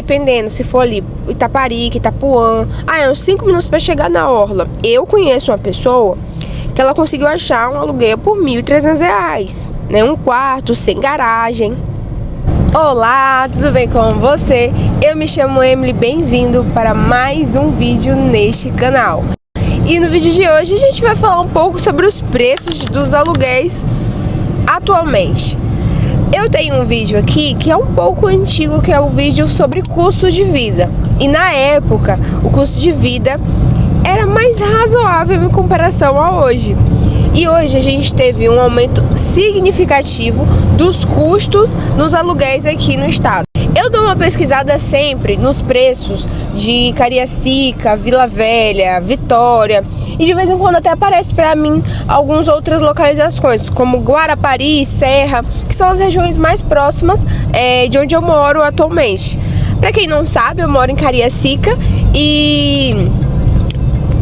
Dependendo, se for ali Itaparica, Itapuã, é uns 5 minutos para chegar na orla. Eu conheço uma pessoa que ela conseguiu achar um aluguel por R$1.300, né? Um quarto, sem garagem. Olá, tudo bem com você? Eu me chamo Emily, bem-vindo para mais um vídeo neste canal. E no vídeo de hoje a gente vai falar um pouco sobre os preços dos aluguéis atualmente. Eu tenho um vídeo aqui que é um pouco antigo, que é o vídeo sobre custo de vida. E na época, o custo de vida era mais razoável em comparação a hoje. E hoje a gente teve um aumento significativo dos custos nos aluguéis aqui no estado. Eu dou uma pesquisada sempre nos preços de Cariacica, Vila Velha, Vitória, e de vez em quando até aparece para mim algumas outras localizações, como Guarapari, Serra, que são as regiões mais próximas de onde eu moro atualmente. Para quem não sabe, eu moro em Cariacica e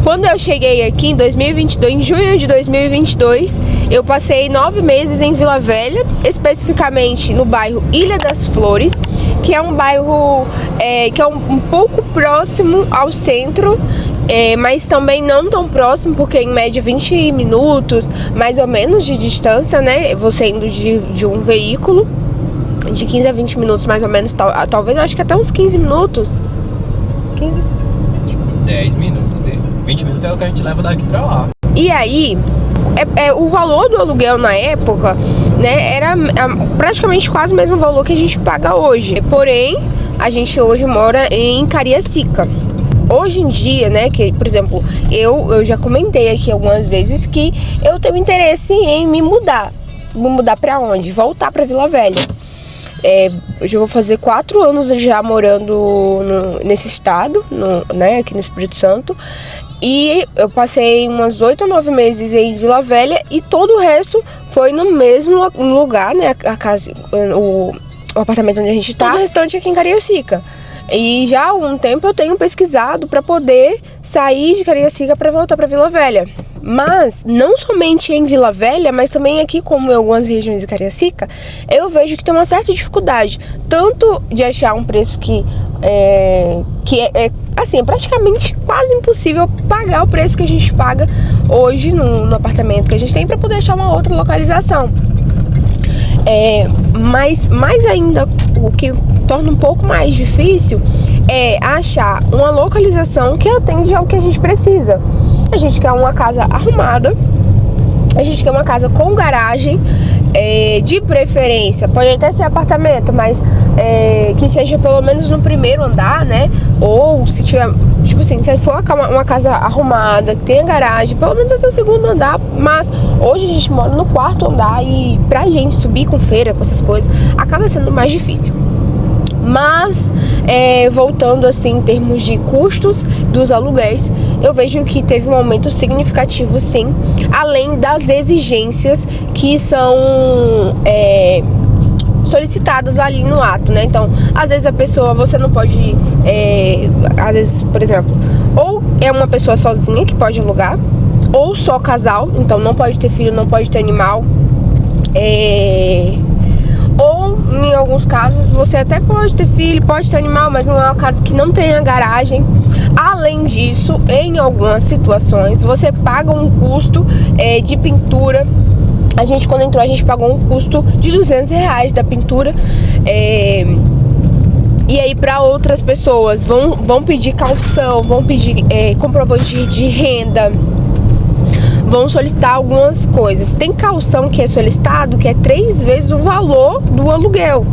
quando eu cheguei aqui em 2022, em junho de 2022, eu passei 9 meses em Vila Velha, especificamente no bairro Ilha das Flores, que é um bairro que é um pouco próximo ao centro, mas também não tão próximo, porque em média 20 minutos, mais ou menos, de distância, né? Você indo de um veículo, de 15 a 20 minutos mais ou menos, talvez, acho que até uns 15 minutos. 15? 10 minutos, 20 minutos é o que a gente leva daqui pra lá. E aí, o valor do aluguel na época, né, era praticamente quase o mesmo valor que a gente paga hoje. Porém, a gente hoje mora em Cariacica. Hoje em dia, né, que, por exemplo, eu já comentei aqui algumas vezes que eu tenho interesse em me mudar. Me mudar pra onde? Voltar pra Vila Velha. Eu já vou fazer 4 anos já morando nesse estado, né, aqui no Espírito Santo. E eu passei umas 8 ou 9 meses em Vila Velha e todo o resto foi no mesmo lugar, né, a casa, o apartamento onde a gente tá. Todo o restante aqui em Cariacica. E já há algum tempo eu tenho pesquisado para poder sair de Cariacica para voltar para Vila Velha. Mas não somente em Vila Velha, mas também aqui, como em algumas regiões de Cariacica, eu vejo que tem uma certa dificuldade, tanto de achar um preço que é praticamente quase impossível pagar o preço que a gente paga hoje no apartamento que a gente tem, para poder achar uma outra localização. Mas mais ainda, o que torna um pouco mais difícil é achar uma localização que atende ao que a gente precisa. A gente quer uma casa arrumada, a gente quer uma casa com garagem, de preferência, pode até ser apartamento, mas que seja pelo menos no primeiro andar, né? Ou se tiver, tipo assim, se for uma casa arrumada, que tenha garagem, pelo menos até o segundo andar. Mas hoje a gente mora no 4º andar e pra gente subir com feira, com essas coisas, acaba sendo mais difícil. Mas, voltando assim em termos de custos dos aluguéis, eu vejo que teve um aumento significativo, sim, além das exigências que são solicitadas ali no ato, né? Então, às vezes a pessoa, você não pode, às vezes, por exemplo, ou é uma pessoa sozinha que pode alugar, ou só casal, então não pode ter filho, não pode ter animal, ou em alguns casos você até pode ter filho, pode ter animal, mas não é um caso que não tenha garagem. Além disso, em algumas situações você paga um custo de pintura. A gente, quando entrou, a gente pagou um custo de R$200 da pintura. E aí, para outras pessoas, vão pedir caução, vão pedir comprovante de renda, vão solicitar algumas coisas. Tem caução que é solicitado, que é 3 vezes o valor do aluguel.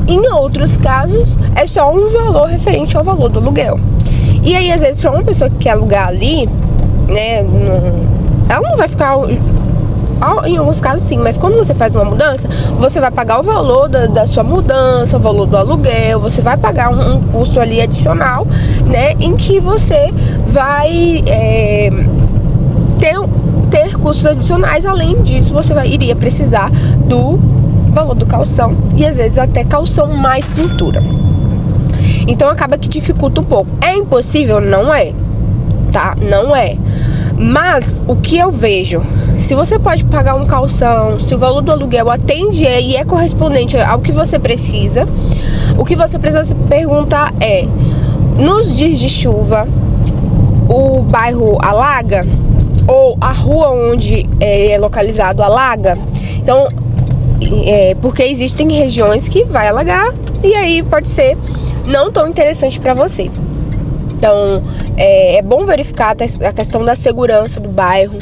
Em outros casos, é só um valor referente ao valor do aluguel. E aí, às vezes, para uma pessoa que quer alugar ali, né, ela não vai ficar... Em alguns casos sim, mas quando você faz uma mudança, você vai pagar o valor da sua mudança, o valor do aluguel, você vai pagar um custo ali adicional, né, em que você vai ter custos adicionais. Além disso, você iria precisar do valor do calção e às vezes até calção mais pintura. Então acaba que dificulta um pouco. É impossível? Não é, tá? Não é. Mas o que eu vejo, se você pode pagar um calção, se o valor do aluguel atende e é correspondente ao que você precisa, O que você precisa se perguntar é: nos dias de chuva, o bairro alaga? Ou a rua onde é localizado alaga? Então, porque existem regiões que vai alagar e aí pode ser não tão interessante para você. Então, é bom verificar a questão da segurança do bairro.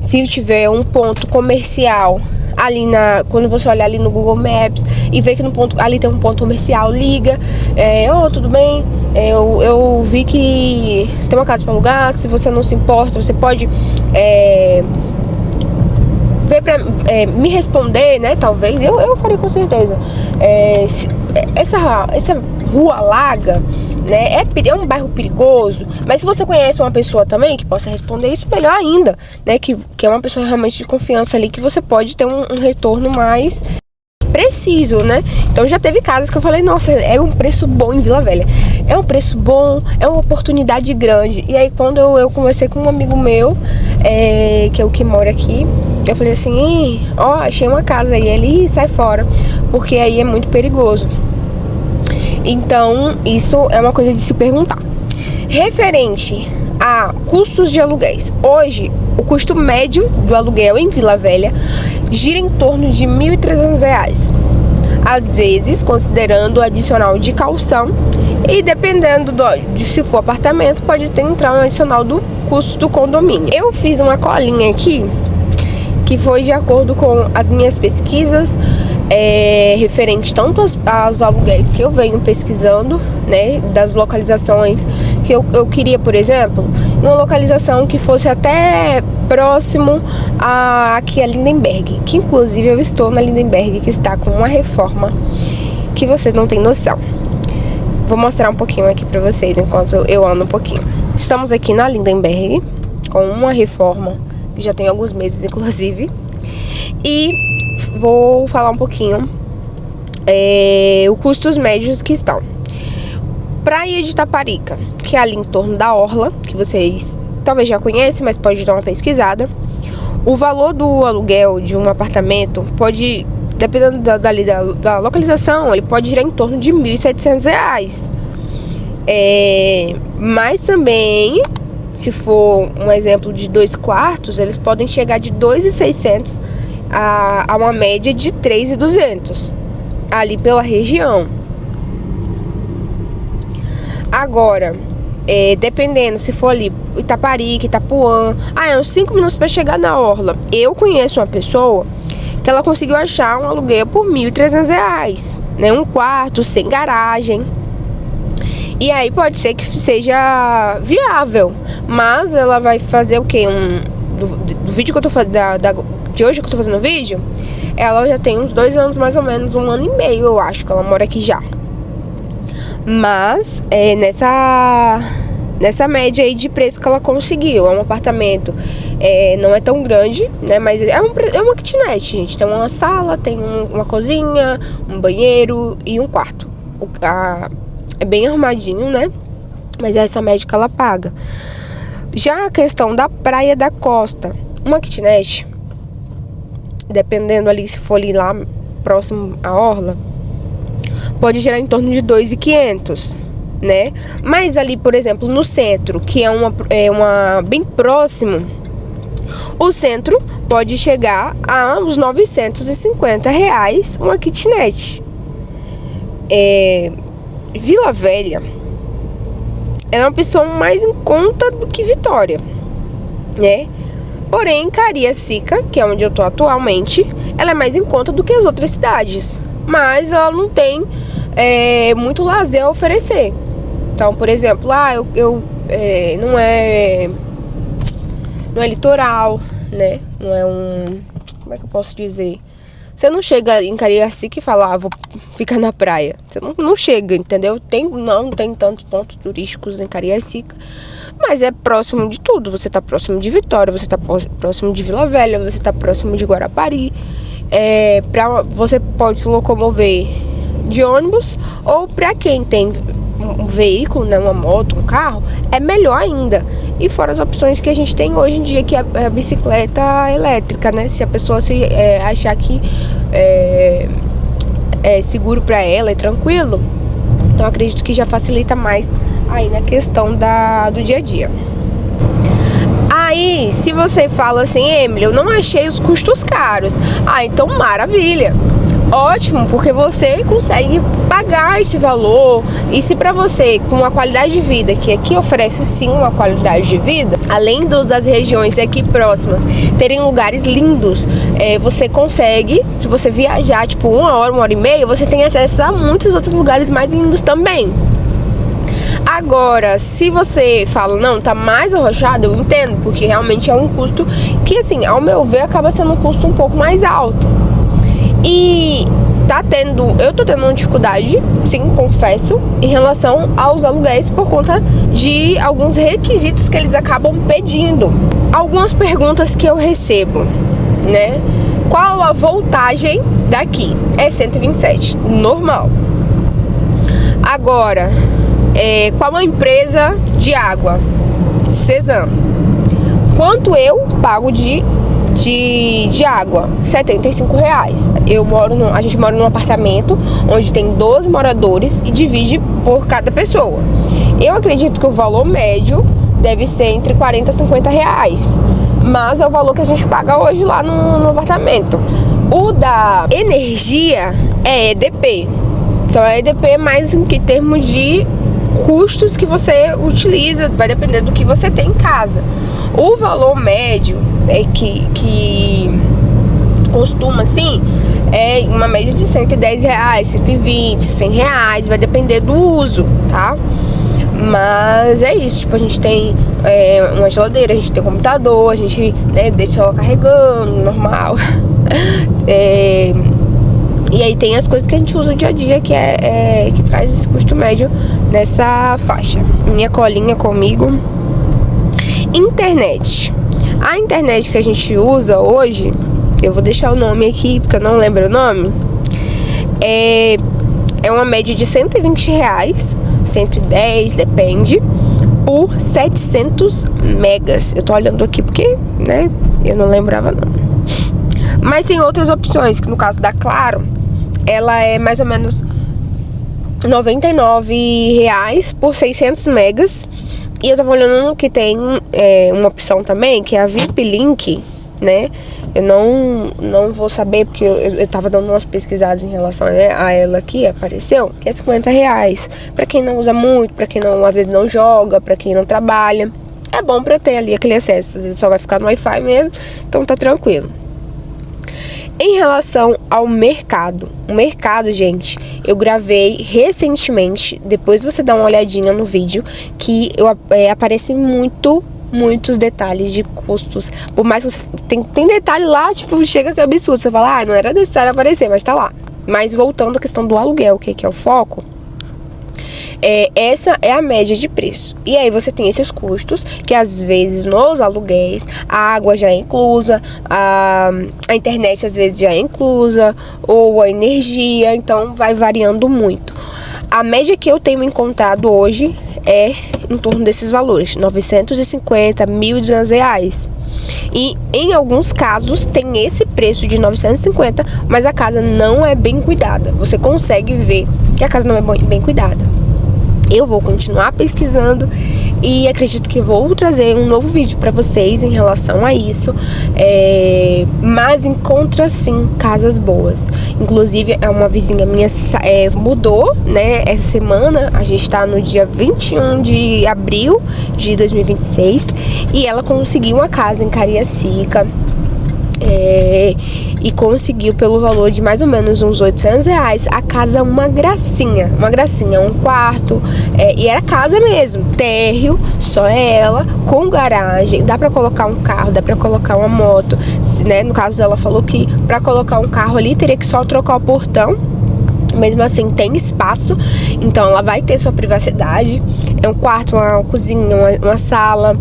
Se tiver um ponto comercial ali quando você olhar ali no Google Maps e ver que ali tem um ponto comercial, liga. Tudo bem? Eu vi que tem uma casa para alugar. Se você não se importa, você pode ver para me responder, né? Talvez eu faria com certeza. Essa rua alaga, né? É um bairro perigoso, mas se você conhece uma pessoa também que possa responder isso, melhor ainda, né? Que é uma pessoa realmente de confiança ali, que você pode ter um retorno mais preciso, né? Então já teve casas que eu falei, nossa, é um preço bom em Vila Velha, é um preço bom, é uma oportunidade grande. E aí quando eu conversei com um amigo meu, que é o que mora aqui, eu falei assim, achei uma casa aí, ele sai fora, porque aí é muito perigoso. Então isso é uma coisa de se perguntar. Referente a custos de aluguéis, hoje o custo médio do aluguel em Vila Velha gira em torno de R$ 1.300, às vezes considerando o adicional de calção, e dependendo de se for apartamento, pode entrar um adicional do custo do condomínio. Eu fiz uma colinha aqui que foi de acordo com as minhas pesquisas, referente tanto aos aluguéis que eu venho pesquisando, né, das localizações que eu queria, por exemplo, uma localização que fosse até próximo aqui a Lindenberg, que inclusive eu estou na Lindenberg, que está com uma reforma que vocês não têm noção. Vou mostrar um pouquinho aqui pra vocês enquanto eu ando um pouquinho. Estamos aqui na Lindenberg com uma reforma que já tem alguns meses, inclusive, e vou falar um pouquinho os custos médios que estão. Praia de Taparica, que é ali em torno da orla, que vocês talvez já conhecem, mas pode dar uma pesquisada. O valor do aluguel de um apartamento pode, dependendo da localização, ele pode girar em torno de R$ 1.700. Mas também, se for um exemplo de 2 quartos, eles podem chegar de R$ 2.600 a uma média de R$ 3.200 ali pela região. Agora, dependendo, se for ali Itaparica, Itapuã, é uns 5 minutos para chegar na orla. Eu conheço uma pessoa que ela conseguiu achar um aluguel por R$ 1.300, né? Um quarto, sem garagem. E aí pode ser que seja viável, mas ela vai fazer o quê? Do vídeo que eu tô fazendo, de hoje que eu tô fazendo o vídeo, ela já tem uns 2 anos, mais ou menos, 1 ano e meio, eu acho, que ela mora aqui já. Mas nessa média aí de preço que ela conseguiu. É um apartamento, não é tão grande, né? Mas é uma kitnet, gente. Tem uma sala, tem uma cozinha, um banheiro e um quarto. É bem arrumadinho, né? Mas é essa média que ela paga. Já a questão da Praia da Costa, uma kitnet, dependendo ali, se for ali lá próximo à orla, pode gerar em torno de R$ 2.500, né? Mas ali, por exemplo, no centro, que é uma bem próximo, o centro pode chegar a uns R$ 950 uma kitnet. Vila Velha é uma pessoa mais em conta do que Vitória, né? Porém, Cariacica, que é onde eu tô atualmente, ela é mais em conta do que as outras cidades, mas ela não tem muito lazer a oferecer. Então, por exemplo, não é litoral, né? Não é como é que eu posso dizer? Você não chega em Cariacica e fala, vou ficar na praia. Você não chega, entendeu? Não tem tantos pontos turísticos em Cariacica, mas é próximo de tudo. Você tá próximo de Vitória, você tá próximo de Vila Velha, você tá próximo de Guarapari. Você pode se locomover de ônibus, ou para quem tem um veículo, né, uma moto, um carro, é melhor ainda. E fora as opções que a gente tem hoje em dia, que é a bicicleta elétrica, né? Se a pessoa achar que é seguro para ela, é tranquilo, Então eu acredito que já facilita mais aí na questão do dia a dia. Aí, se você fala assim, Emily, eu não achei os custos caros. Então maravilha. Ótimo, porque você consegue pagar esse valor. E se pra você, com uma qualidade de vida, que aqui oferece sim uma qualidade de vida, além das regiões aqui próximas terem lugares lindos, você consegue, se você viajar tipo 1 hora e meia, você tem acesso a muitos outros lugares mais lindos também. Agora, se você fala, não, tá mais arrochado, eu entendo, porque realmente é um custo que, assim, ao meu ver, acaba sendo um custo um pouco mais alto. E eu tô tendo uma dificuldade, sim, confesso, em relação aos aluguéis por conta de alguns requisitos que eles acabam pedindo. Algumas perguntas que eu recebo, né? Qual a voltagem daqui? É 127, normal. Agora, qual a empresa de água? Cesan. Quanto eu pago de água? R$75. A gente mora num apartamento onde tem 12 moradores e divide por cada pessoa. Eu acredito que o valor médio deve ser entre R$40 e R$50, mas é o valor que a gente paga hoje lá no apartamento. O da energia é EDP. Então é EDP mais em termos de custos que você utiliza, vai depender do que você tem em casa. O valor médio que costuma, assim, é uma média de R$110, R$120, R$100, vai depender do uso, tá? Mas é isso, tipo, a gente tem uma geladeira, a gente tem um computador, a gente, né, deixa ela carregando, normal. E aí tem as coisas que a gente usa no dia a dia, que traz esse custo médio nessa faixa. Minha colinha comigo. Internet. A internet que a gente usa hoje, eu vou deixar o nome aqui, porque eu não lembro o nome. É uma média de R$120, 110, depende, por 700 megas. Eu tô olhando aqui porque, né, eu não lembrava não. Mas tem outras opções, que no caso da Claro, ela é mais ou menos R$99 por 600 megas. E eu tava olhando que tem uma opção também, que é a VIP Link, né? Eu não vou saber, porque eu tava dando umas pesquisadas em relação a ela aqui, apareceu, que é R$50. Pra quem não usa muito, pra quem não, às vezes não joga, pra quem não trabalha. É bom pra ter ali aquele acesso, às vezes só vai ficar no Wi-Fi mesmo, então tá tranquilo. Em relação ao mercado, o mercado, gente, eu gravei recentemente, depois você dá uma olhadinha no vídeo, que aparece muitos detalhes de custos. Por mais que você tem detalhe lá, tipo, chega a ser absurdo. Você fala, não era necessário aparecer, mas tá lá. Mas voltando à questão do aluguel, que é o foco, essa é a média de preço. E aí você tem esses custos, que às vezes nos aluguéis a água já é inclusa, a internet às vezes já é inclusa, ou a energia, então vai variando muito. A média que eu tenho encontrado hoje é em torno desses valores, R$950, R$1.200. E em alguns casos tem esse preço de 950, mas a casa não é bem cuidada. Você consegue ver que a casa não é bem cuidada. Eu vou continuar pesquisando e acredito que vou trazer um novo vídeo para vocês em relação a isso, mas encontra sim casas boas. Inclusive uma vizinha minha mudou, né, essa semana. A gente tá no dia 21 de abril de 2026 e ela conseguiu uma casa em Cariacica. E conseguiu pelo valor de mais ou menos uns R$800 a casa, uma gracinha, um quarto, e era casa mesmo, térreo, só ela, com garagem, dá pra colocar um carro, dá pra colocar uma moto, né? No caso ela falou que pra colocar um carro ali teria que só trocar o portão. Mesmo assim tem espaço, então ela vai ter sua privacidade. É um quarto, uma cozinha, uma sala.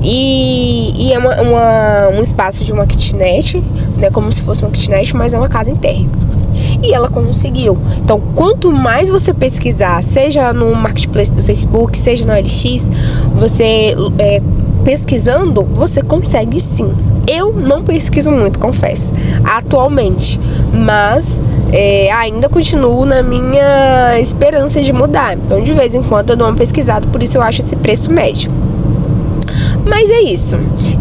E é um espaço de uma kitnet, né, como se fosse uma kitnet, mas é uma casa em térreo. E ela conseguiu. Então, quanto mais você pesquisar, seja no Marketplace do Facebook, seja no OLX, você pesquisando, você consegue sim. Eu não pesquiso muito, confesso, atualmente, mas ainda continuo na minha esperança de mudar. Então, de vez em quando eu dou uma pesquisada, por isso eu acho esse preço médio. Mas é isso.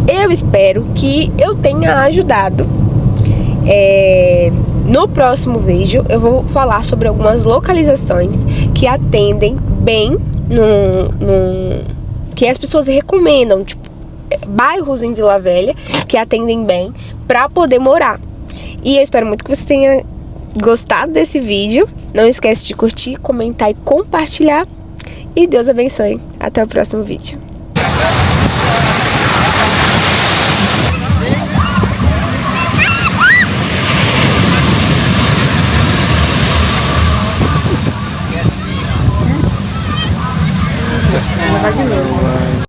Eu espero que eu tenha ajudado. No próximo vídeo eu vou falar sobre algumas localizações que atendem bem, que as pessoas recomendam, tipo, bairros em Vila Velha que atendem bem pra poder morar. E eu espero muito que você tenha gostado desse vídeo. Não esquece de curtir, comentar e compartilhar. E Deus abençoe. Até o próximo vídeo.